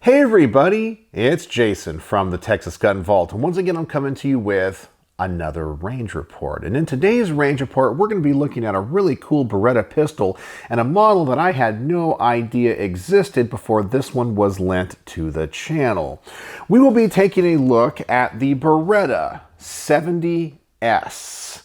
Hey everybody, it's Jason from the Texas Gun Vault, and once again I'm coming to you with another range report. And in today's range report, we're going to be looking at a really cool Beretta pistol and a model that I had no idea existed before this one was lent to the channel. We will be taking a look at the Beretta 70S.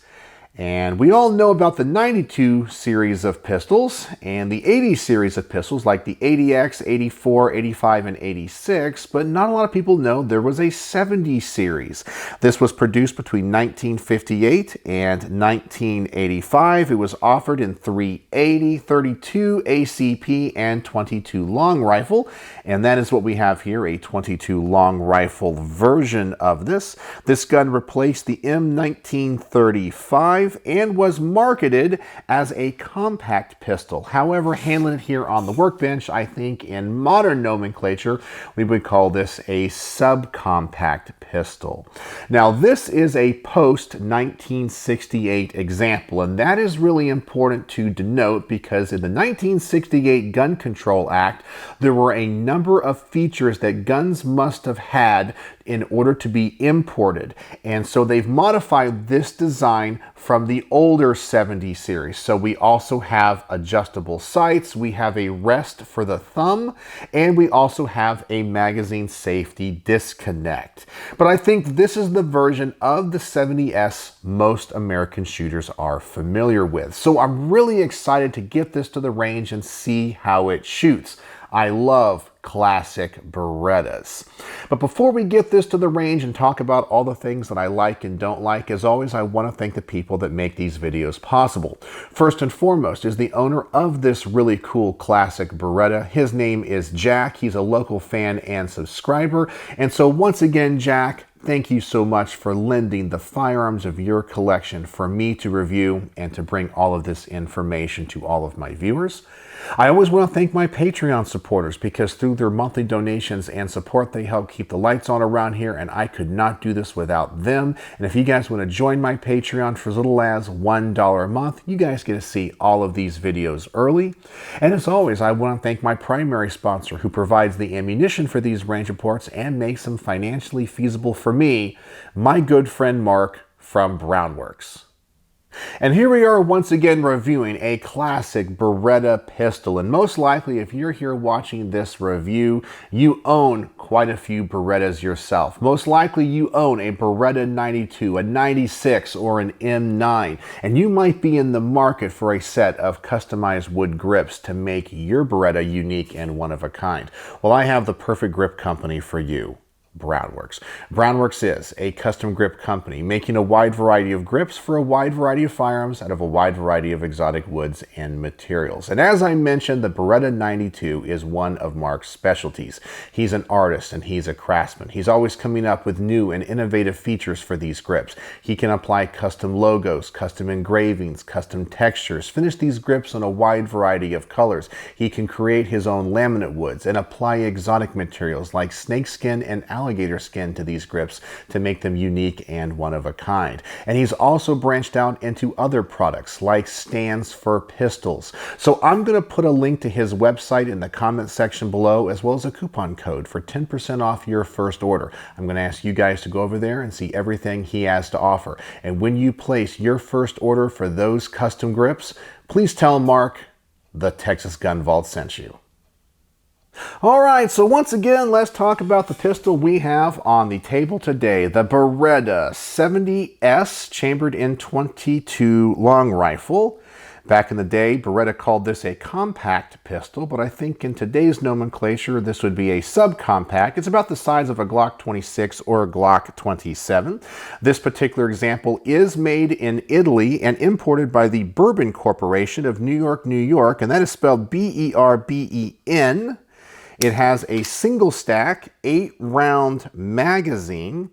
And we all know about the 92 series of pistols and the 80 series of pistols like the 80X, 84, 85, and 86, but not a lot of people know there was a 70 series. This was produced between 1958 and 1985. It was offered in 380, 32 ACP, and 22 long rifle, and that is what we have here, a 22 long rifle version of this. This gun replaced the M1935 and was marketed as a compact pistol. However, handling it here on the workbench, I think in modern nomenclature, we would call this a subcompact pistol. Now, this is a post-1968 example, and that is really important to denote because in the 1968 Gun Control Act, there were a number of features that guns must have had in order to be imported. And so they've modified this design from the older 70 series. So we also have adjustable sights, we have a rest for the thumb, and we also have a magazine safety disconnect. But I think this is the version of the 70S most American shooters are familiar with. So I'm really excited to get this to the range and see how it shoots. I love classic Berettas. But before we get this to the range and talk about all the things that I like and don't like, as always, I want to thank the people that make these videos possible. First and foremost is the owner of this really cool classic Beretta. His name is Jack. He's a local fan and subscriber. And so once again, Jack, thank you so much for lending the firearms of your collection for me to review and to bring all of this information to all of my viewers. I always want to thank my Patreon supporters because through their monthly donations and support, they help keep the lights on around here, and I could not do this without them. And if you guys want to join my Patreon for as little as $1 a month, you guys get to see all of these videos early. And as always, I want to thank my primary sponsor who provides the ammunition for these range reports and makes them financially feasible for me, my good friend Mark from Brownworks. And here we are once again reviewing a classic Beretta pistol, and most likely if you're here watching this review, you own quite a few Berettas yourself. Most likely you own a Beretta 92, a 96, or an M9, and you might be in the market for a set of customized wood grips to make your Beretta unique and one of a kind. Well, I have the perfect grip company for you. Brownworks. Brownworks is a custom grip company making a wide variety of grips for a wide variety of firearms out of a wide variety of exotic woods and materials. And as I mentioned, the Beretta 92 is one of Mark's specialties. He's an artist and he's a craftsman. He's always coming up with new and innovative features for these grips. He can apply custom logos, custom engravings, custom textures, finish these grips in a wide variety of colors. He can create his own laminate woods and apply exotic materials like snakeskin and alligator skin to these grips to make them unique and one of a kind. And he's also branched out into other products like stands for pistols. So I'm going to put a link to his website in the comment section below, as well as a coupon code for 10% off your first order. I'm going to ask you guys to go over there and see everything he has to offer. And when you place your first order for those custom grips, please tell Mark the Texas Gun Vault sent you. All right, so once again, let's talk about the pistol we have on the table today, the Beretta 70S chambered in 22 long rifle. Back in the day, Beretta called this a compact pistol, but I think in today's nomenclature, this would be a subcompact. It's about the size of a Glock 26 or a Glock 27. This particular example is made in Italy and imported by the Bourbon Corporation of New York, New York, and that is spelled B-E-R-B-E-N. It has a single stack, 8-round magazine,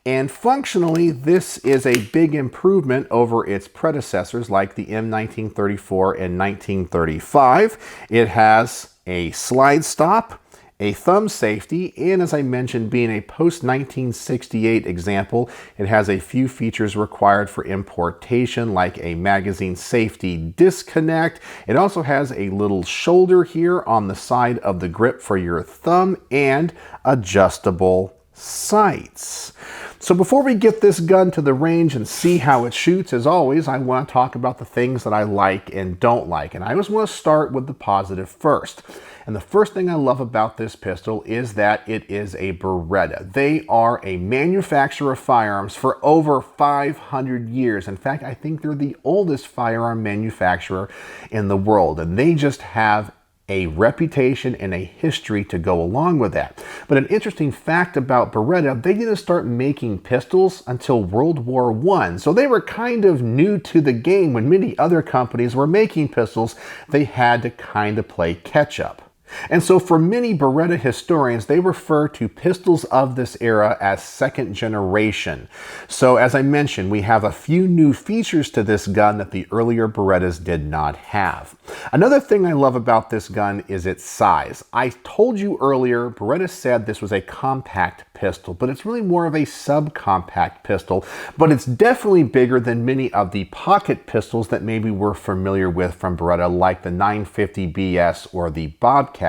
and functionally this is a big improvement over its predecessors like the M1934 and 1935. It has a slide stop, a thumb safety, and as I mentioned, being a post-1968 example, it has a few features required for importation, like a magazine safety disconnect. It also has a little shoulder here on the side of the grip for your thumb and adjustable sights. So before we get this gun to the range and see how it shoots, as always, I want to talk about the things that I like and don't like. And I always want to start with the positive first. And the first thing I love about this pistol is that it is a Beretta. They are a manufacturer of firearms for over 500 years. In fact, I think they're the oldest firearm manufacturer in the world. And they just have a reputation and a history to go along with that. But an interesting fact about Beretta, they didn't start making pistols until World War I. So they were kind of new to the game. When many other companies were making pistols, they had to kind of play catch up. And so for many Beretta historians, they refer to pistols of this era as second generation. So as I mentioned, we have a few new features to this gun that the earlier Berettas did not have. Another thing I love about this gun is its size. I told you earlier, Beretta said this was a compact pistol, but it's really more of a subcompact pistol, but it's definitely bigger than many of the pocket pistols that maybe we're familiar with from Beretta, like the 950 BS or the Bobcat.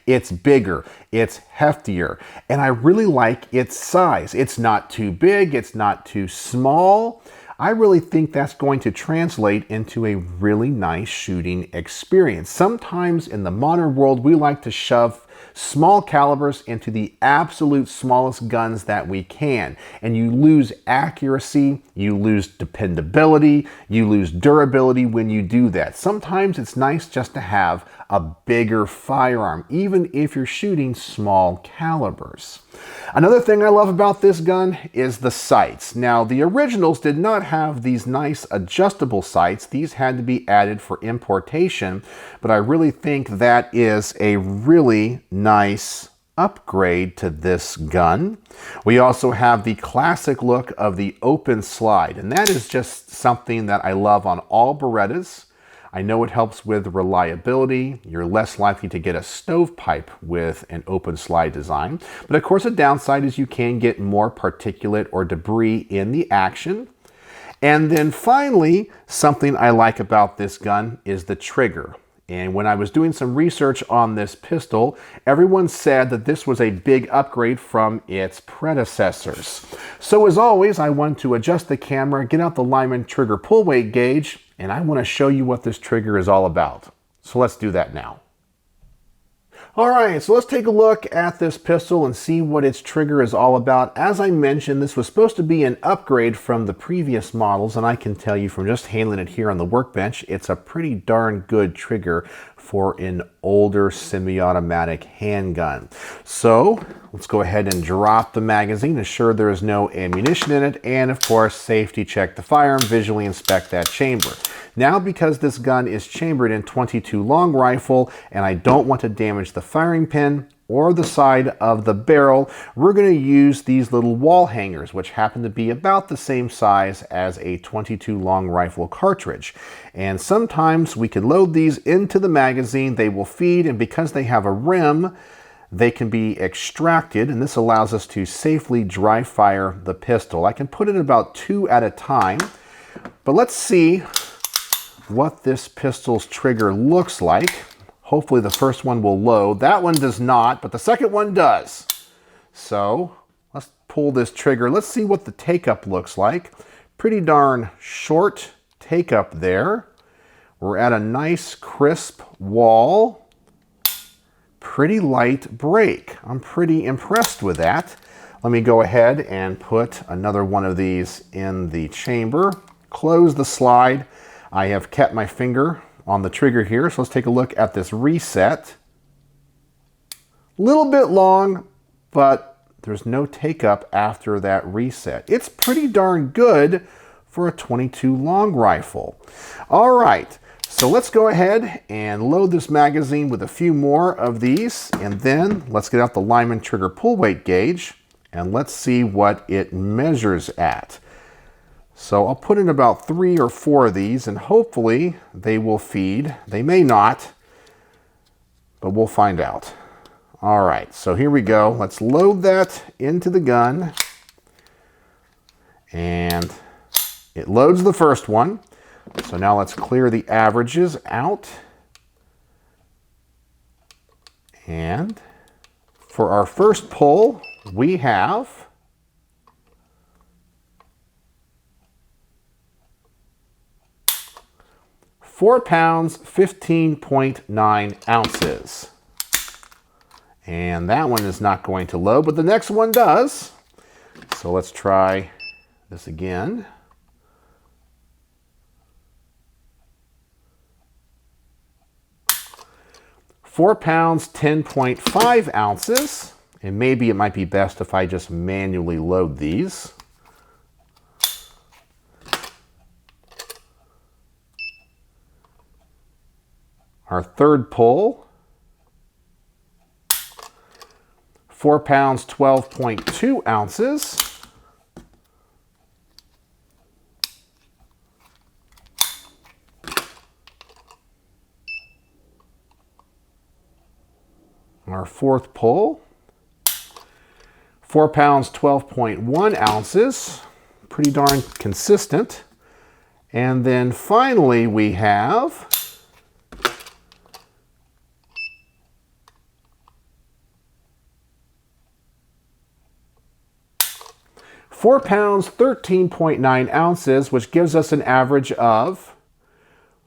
It's bigger, it's heftier, and I really like its size. It's not too big, it's not too small. I really think that's going to translate into a really nice shooting experience. Sometimes in the modern world, we like to shove small calibers into the absolute smallest guns that we can. And you lose accuracy, you lose dependability, you lose durability when you do that. Sometimes it's nice just to have a bigger firearm, even if you're shooting small calibers. Another thing I love about this gun is the sights. Now, the originals did not have these nice adjustable sights. These had to be added for importation, but I really think that is a really nice upgrade to this gun. We also have the classic look of the open slide, and that is just something that I love on all Berettas. I know it helps with reliability. You're less likely to get a stovepipe with an open slide design. But of course, a downside is you can get more particulate or debris in the action. And then finally, something I like about this gun is the trigger. And when I was doing some research on this pistol, everyone said that this was a big upgrade from its predecessors. So as always, I want to adjust the camera, get out the Lyman trigger pull weight gauge, and I want to show you what this trigger is all about. So let's do that now. All right, so let's take a look at this pistol and see what its trigger is all about. As I mentioned, this was supposed to be an upgrade from the previous models, and I can tell you from just handling it here on the workbench, it's a pretty darn good trigger for an older semi-automatic handgun. So let's go ahead and drop the magazine, ensure there is no ammunition in it, and of course, safety check the firearm, visually inspect that chamber. Now, because this gun is chambered in .22 long rifle, and I don't want to damage the firing pin or the side of the barrel, we're going to use these little wall hangers, which happen to be about the same size as a .22 long rifle cartridge. And sometimes we can load these into the magazine, they will feed, and because they have a rim, they can be extracted, and this allows us to safely dry fire the pistol. I can put in about 2 at a time, but let's see what this pistol's trigger looks like. Hopefully the first one will load. That one does not, but the second one does. So let's pull this trigger. Let's see what the take-up looks like. Pretty darn short take-up there. We're at a nice crisp wall. Pretty light break. I'm pretty impressed with that. Let me go ahead and put another one of these in the chamber. Close the slide. I have kept my finger on the trigger here, so let's take a look at this reset. Little bit long, but there's no take up after that reset. It's pretty darn good for a .22 long rifle. All right, so let's go ahead and load this magazine with a few more of these, and then let's get out the Lyman trigger pull weight gauge, and let's see what it measures at. So I'll put in about 3 or 4 of these, and hopefully they will feed. They may not, but we'll find out. All right, so here we go. Let's load that into the gun. And it loads the first one. So now let's clear the averages out. And for our first pull, we have 4 pounds, 15.9 ounces. And that one is not going to load, but the next one does. So let's try this again. Four pounds, 10.5 ounces. And maybe it might be best if I just manually load these. Our third pull, 4 pounds, 12.2 ounces. Our fourth pull, 4 pounds, 12.1 ounces. Pretty darn consistent. And then finally we have 4 pounds, 13.9 ounces, which gives us an average of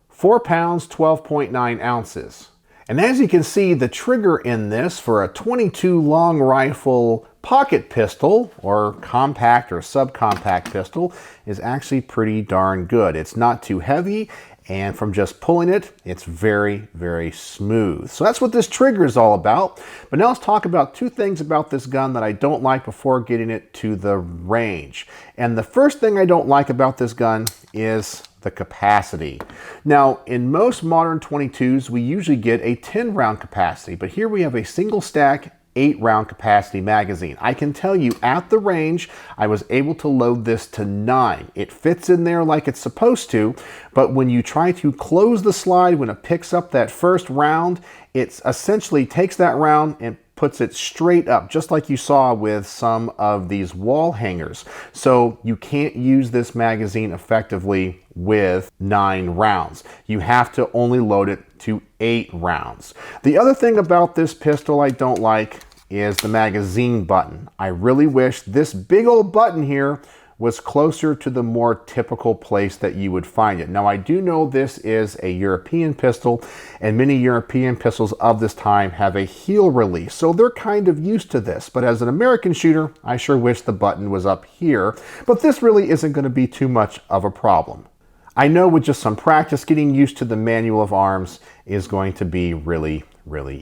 4 pounds, 12.9 ounces. And as you can see, the trigger in this for a .22 long rifle pocket pistol, or compact or subcompact pistol, is actually pretty darn good. It's not too heavy, and from just pulling it, it's very, very smooth. So that's what this trigger is all about. But now let's talk about two things about this gun that I don't like before getting it to the range. And the first thing I don't like about this gun is the capacity. Now, in most modern .22s, we usually get a 10-round capacity, but here we have a single stack 8-round capacity magazine. I can tell you at the range, I was able to load this to 9. It fits in there like it's supposed to, but when you try to close the slide, when it picks up that first round, it essentially takes that round and puts it straight up, just like you saw with some of these wall hangers. So you can't use this magazine effectively with 9 rounds. You have to only load it to 8 rounds. The other thing about this pistol I don't like is the magazine button. I really wish this big old button here was closer to the more typical place that you would find it. Now, I do know this is a European pistol, and many European pistols of this time have a heel release, so they're kind of used to this. But as an American shooter, I sure wish the button was up here, but this really isn't going to be too much of a problem. I know with just some practice, getting used to the manual of arms is going to be really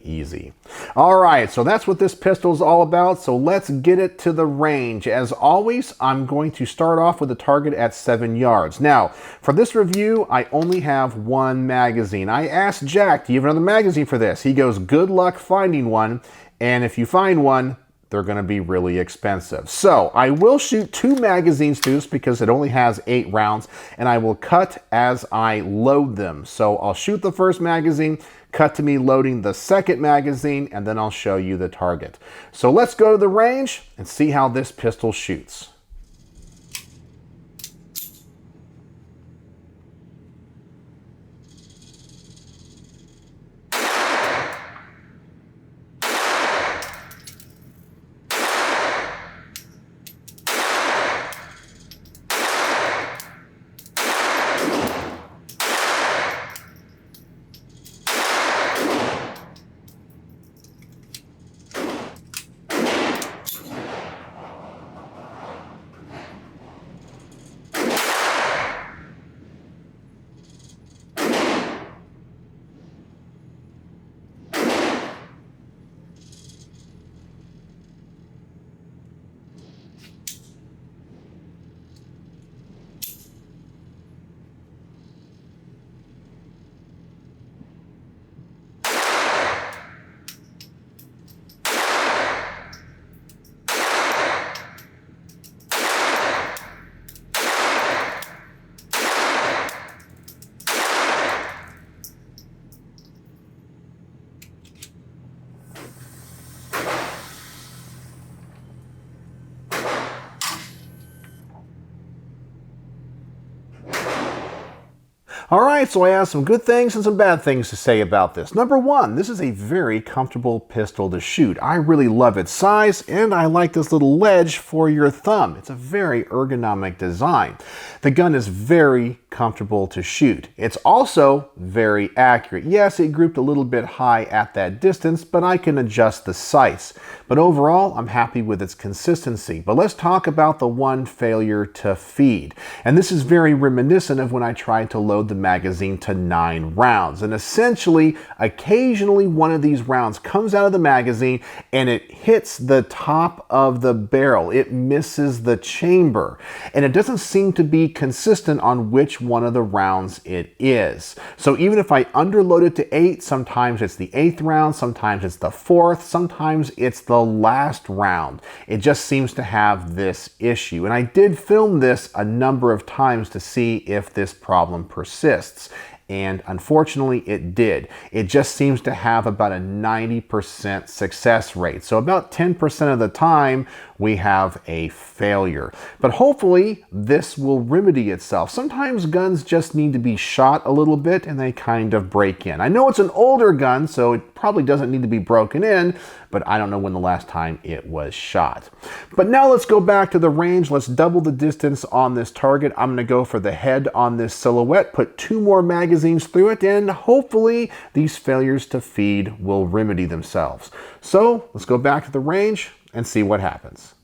easy. All right, so that's what this pistol is all about. So let's get it to the range. As always, I'm going to start off with a target at 7 yards. Now, for this review, I only have one magazine. I asked Jack, do you have another magazine for this? He goes, good luck finding one. And if you find one, they're going to be really expensive. So I will shoot 2 magazines through this because it only has 8 rounds, and I will cut as I load them. So I'll shoot the first magazine, cut to me loading the second magazine, and then I'll show you the target. So let's go to the range and see how this pistol shoots. All right, so I have some good things and some bad things to say about this. Number one, this is a very comfortable pistol to shoot. I really love its size, and I like this little ledge for your thumb. It's a very ergonomic design. The gun is very comfortable to shoot. It's also very accurate. Yes, it grouped a little bit high at that distance, but I can adjust the sights. But overall, I'm happy with its consistency. But let's talk about the one failure to feed. And this is very reminiscent of when I tried to load the magazine to 9 rounds. And essentially, occasionally one of these rounds comes out of the magazine and it hits the top of the barrel. It misses the chamber. And it doesn't seem to be consistent on which one of the rounds it is. So even if I underload it to 8, sometimes it's the 8th round, sometimes it's the 4th, sometimes it's the last round. It just seems to have this issue. And I did film this a number of times to see if this problem persists. And unfortunately it did. It just seems to have about a 90% success rate. So about 10% of the time we have a failure. But hopefully this will remedy itself. Sometimes guns just need to be shot a little bit and they kind of break in. I know it's an older gun, so it probably doesn't need to be broken in, but I don't know when the last time it was shot. But now let's go back to the range. Let's double the distance on this target. I'm gonna go for the head on this silhouette, put 2 more magazines through it, and hopefully these failures to feed will remedy themselves. So let's go back to the range and see what happens.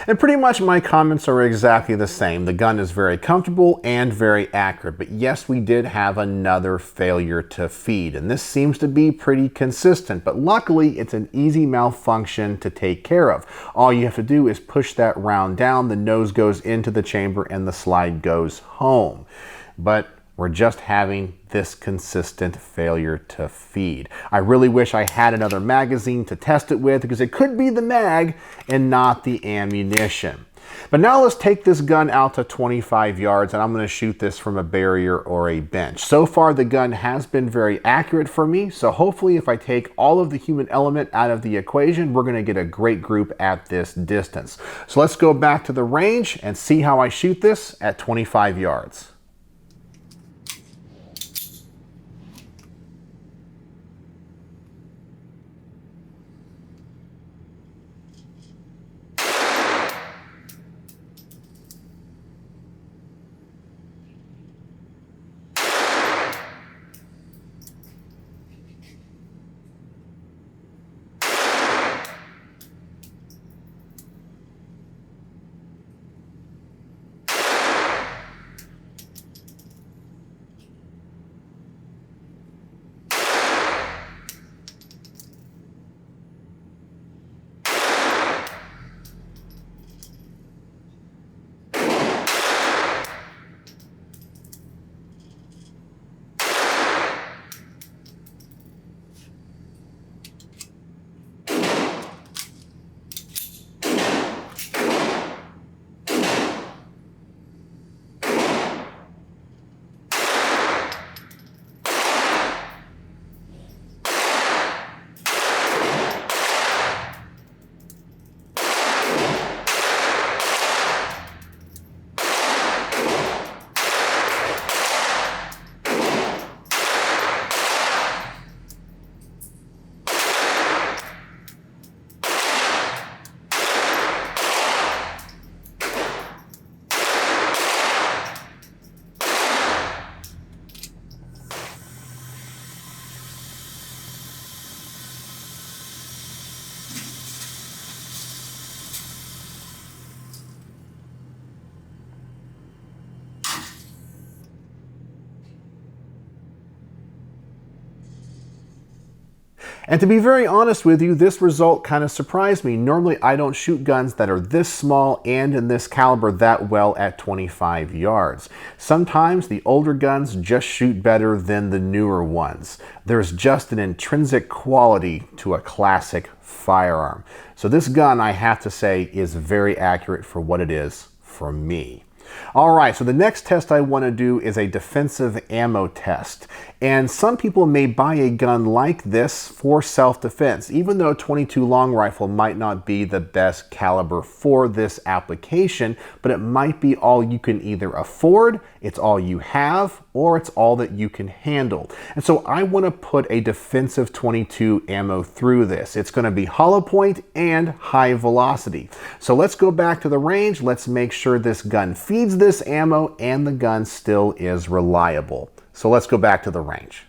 And pretty much my comments are exactly the same. The gun is very comfortable and very accurate, but yes, we did have another failure to feed, and this seems to be pretty consistent, but luckily it's an easy malfunction to take care of. All you have to do is push that round down, the nose goes into the chamber, and the slide goes home. But we're just having this consistent failure to feed. I really wish I had another magazine to test it with, because it could be the mag and not the ammunition. But now let's take this gun out to 25 yards and I'm going to shoot this from a barrier or a bench. So far the gun has been very accurate for me, so hopefully if I take all of the human element out of the equation, we're going to get a great group at this distance. So let's go back to the range and see how I shoot this at 25 yards. And to be very honest with you, this result kind of surprised me. Normally, I don't shoot guns that are this small and in this caliber that well at 25 yards. Sometimes the older guns just shoot better than the newer ones. There's just an intrinsic quality to a classic firearm. So this gun, I have to say, is very accurate for what it is for me. All right, so the next test I want to do is a defensive ammo test. And some people may buy a gun like this for self-defense, even though 22 long rifle might not be the best caliber for this application, but it might be all you can either afford, it's all you have, or it's all that you can handle. And so I want to put a defensive 22 ammo through this. It's going to be hollow point and high velocity. So let's go back to the range. Let's make sure this gun feeds this ammo and the gun still is reliable. So let's go back to the range.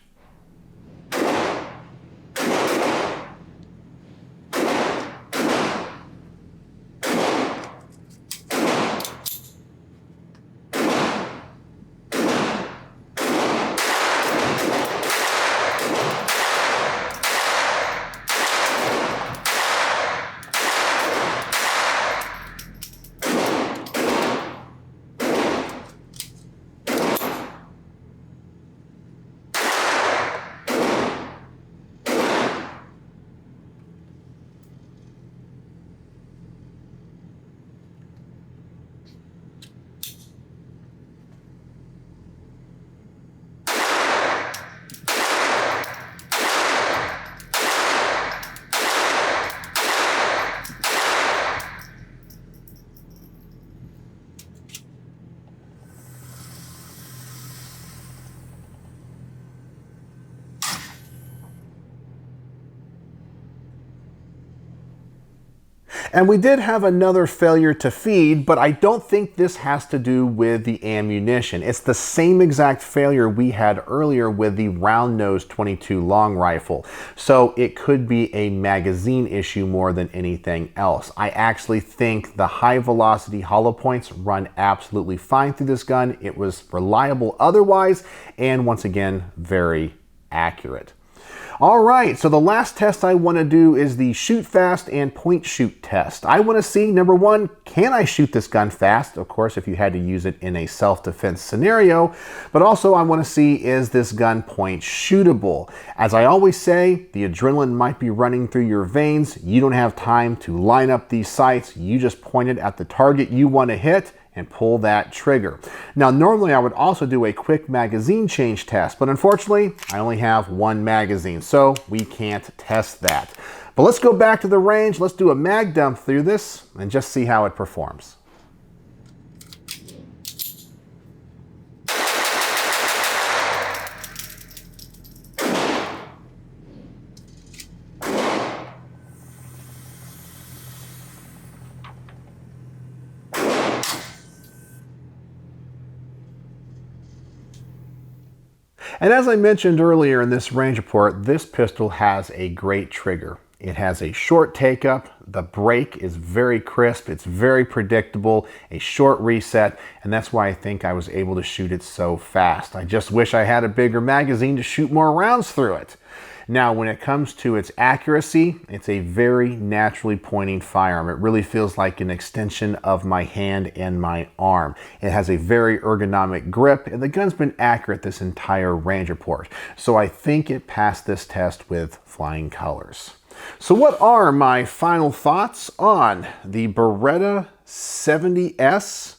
And we did have another failure to feed, but I don't think this has to do with the ammunition. It's the same exact failure we had earlier with the round nose 22 long rifle. So it could be a magazine issue more than anything else. I actually think the high velocity hollow points run absolutely fine through this gun. It was reliable otherwise, and once again, very accurate. All right, so the last test I want to do is the shoot fast and point shoot test. I want to see, number one, can I shoot this gun fast? Of course, if you had to use it in a self-defense scenario, but also I want to see, is this gun point shootable? As I always say, the adrenaline might be running through your veins. You don't have time to line up these sights. You just point it at the target you want to hit and pull that trigger. Now, normally I would also do a quick magazine change test, but unfortunately, I only have one magazine, so we can't test that. But let's go back to the range, let's do a mag dump through this and just see how it performs. And as I mentioned earlier in this range report, this pistol has a great trigger. It has a short take up, the break is very crisp, it's very predictable, a short reset, and that's why I think I was able to shoot it so fast. I just wish I had a bigger magazine to shoot more rounds through it. Now, when it comes to its accuracy, it's a very naturally pointing firearm. It really feels like an extension of my hand and my arm. It has a very ergonomic grip, and the gun's been accurate this entire range report. So I think it passed this test with flying colors. So what are my final thoughts on the Beretta 70S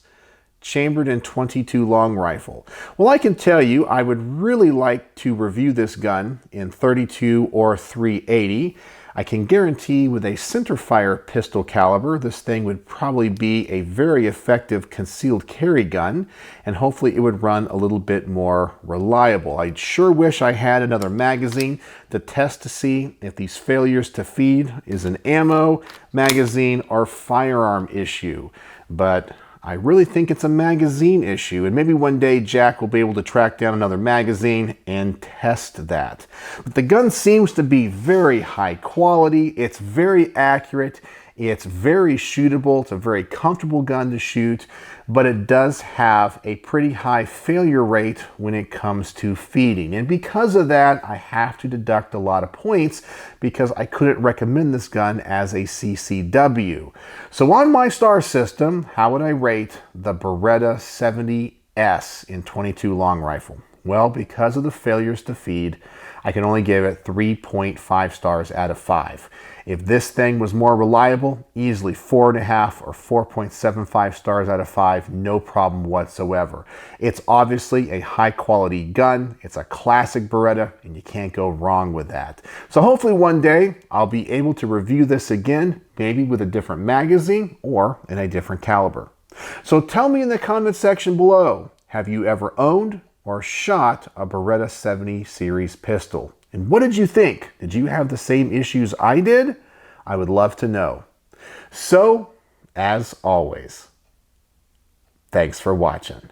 chambered in 22 long rifle? Well, I can tell you I would really like to review this gun in 32 or 380. I can guarantee with a centerfire pistol caliber, this thing would probably be a very effective concealed carry gun, and hopefully it would run a little bit more reliable. I sure wish I had another magazine to test to see if these failures to feed is an ammo, magazine, or firearm issue. But I really think it's a magazine issue, and maybe one day Jack will be able to track down another magazine and test that. But the gun seems to be very high quality, it's very accurate, It's very shootable. It's a very comfortable gun to shoot, but it does have a pretty high failure rate when it comes to feeding. And because of that, I have to deduct a lot of points because I couldn't recommend this gun as a CCW. So on my star system, how would I rate the Beretta 70S in 22 long rifle? Well, because of the failures to feed, I can only give it 3.5 stars out of 5. If this thing was more reliable, easily 4.5 or 4.75 stars out of 5, no problem whatsoever. It's obviously a high quality gun. It's a classic Beretta, and you can't go wrong with that. So hopefully one day I'll be able to review this again, maybe with a different magazine or in a different caliber. So tell me in the comment section below, have you ever owned or shot a Beretta 70 series pistol? And what did you think? Did you have the same issues I did? I would love to know. So, as always, thanks for watching.